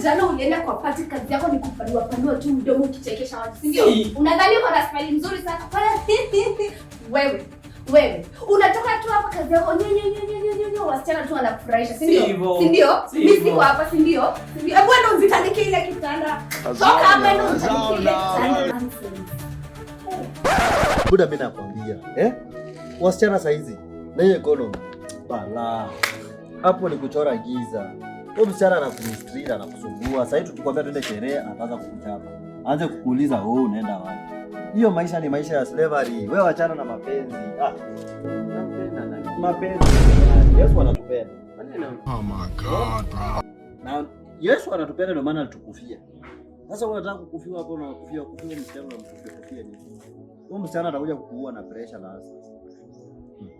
jana ulienda kwa party, kazi yako ni kupanua tu mdomo ukichekesha watu, si ndio? Unadhani uko na smile nzuri sana. Wewe unatoka tu hapa, kazi yako nyo wasichana tu wanafurahisha, si ndio? Si ndio? Mimi siko hapa, si ndio? Hebu ndo uzitandike ile kitanda. Toka hapa ndo uzitandike ile kitanda. Buda, mimi nakwambia, wasichana saizi na hiyo economy bala. Hapo ni kuchora giza. Huyo msichana anakumistrira na kusumbua. Sasa tukikwambia twende sherehe, ataanza kukuchapa. Aanze kukuuliza wewe unaenda wapi? Hiyo maisha ni maisha ya slavery. Wewe achana na mapenzi. Nampenda nani? Mapenzi. Yesu anatupenda. Oh my God, bro. Na Yesu anatupenda ndio maana alitukufia. Sasa unataka kukufiwa hapo na kufia msichana na mkufia ni. Huyo msichana atakuja kukuua na pressure na sasa.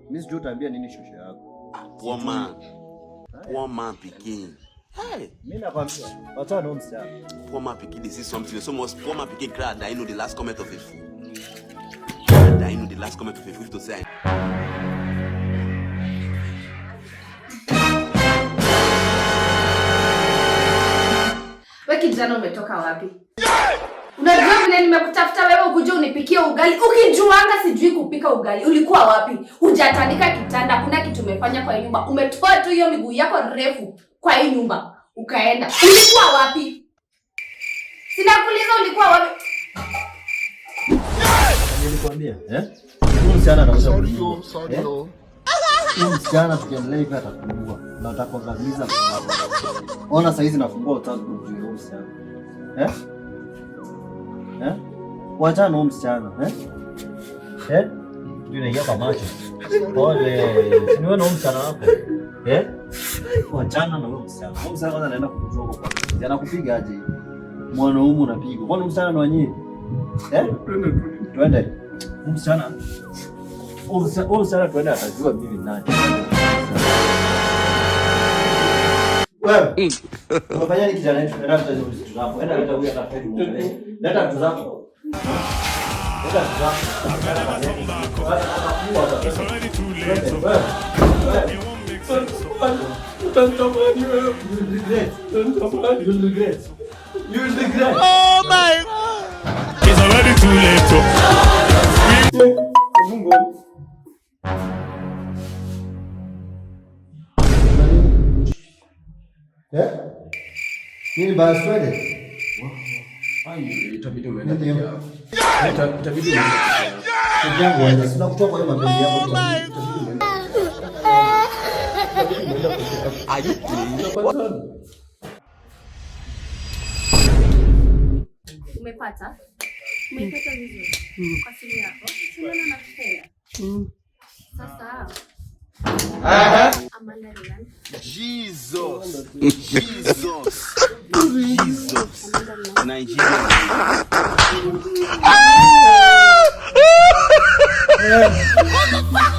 Mimi sijui utaambia nini shosho yako. Poor man picking. Hey, mimi nakwambia, wacha na msichana. Poor man picking, this is something. So most poor man picking crowd. I know the last comment of the fool. I know the last comment of the fool to say. Wewe kijana umetoka wapi? Unajua vile nimekutafuta wewe ukuje unipikie ugali. Ukijuanga sijui kupika ugali. Ulikuwa wapi? Hujatandika kitanda, kuna kitu umefanya kwa nyumba. Umetoa tu hiyo miguu yako refu kwa hii nyumba. Ukaenda. Ulikuwa wapi? Sinakuuliza ulikuwa wapi? Nilikwambia, huyo msichana anakuja kukuua. Huyo msichana tukiendelea hivi atakuua. Na utakuangamiza. Ona saizi nafungua utaanza kumjua huyo msichana. Wacha na msichana, ndio inaingia kwa macho. Pole, si wewe na msichana wako. Wacha na huyo msichana. Huyo msichana kwanza anaenda kukutoka kwa. Anakupiga aje hivi? Mwanaume unapigwa. Kwani msichana ni wanyi? Twende. Msichana. Msichana twende atajua mimi nani. Wewe. Unafanya nini kijana yetu? Nenda mtaje vitu zako. Enda leta huyu atafeli muone. Leta vitu zako. Leta vitu zako. You'll regret. Oh my God. It's already too late. Mungu. Nini basi twende? Itabidi umeenda peke yako. Itabidi yangu wewe sina kutoka kwa mapenzi yako. Umepata? Umepata vizuri. Kwa simu yako. Tunaona nakupenda. Sasa. Amanda Ryan. Jesus. Nigeria. What the fuck?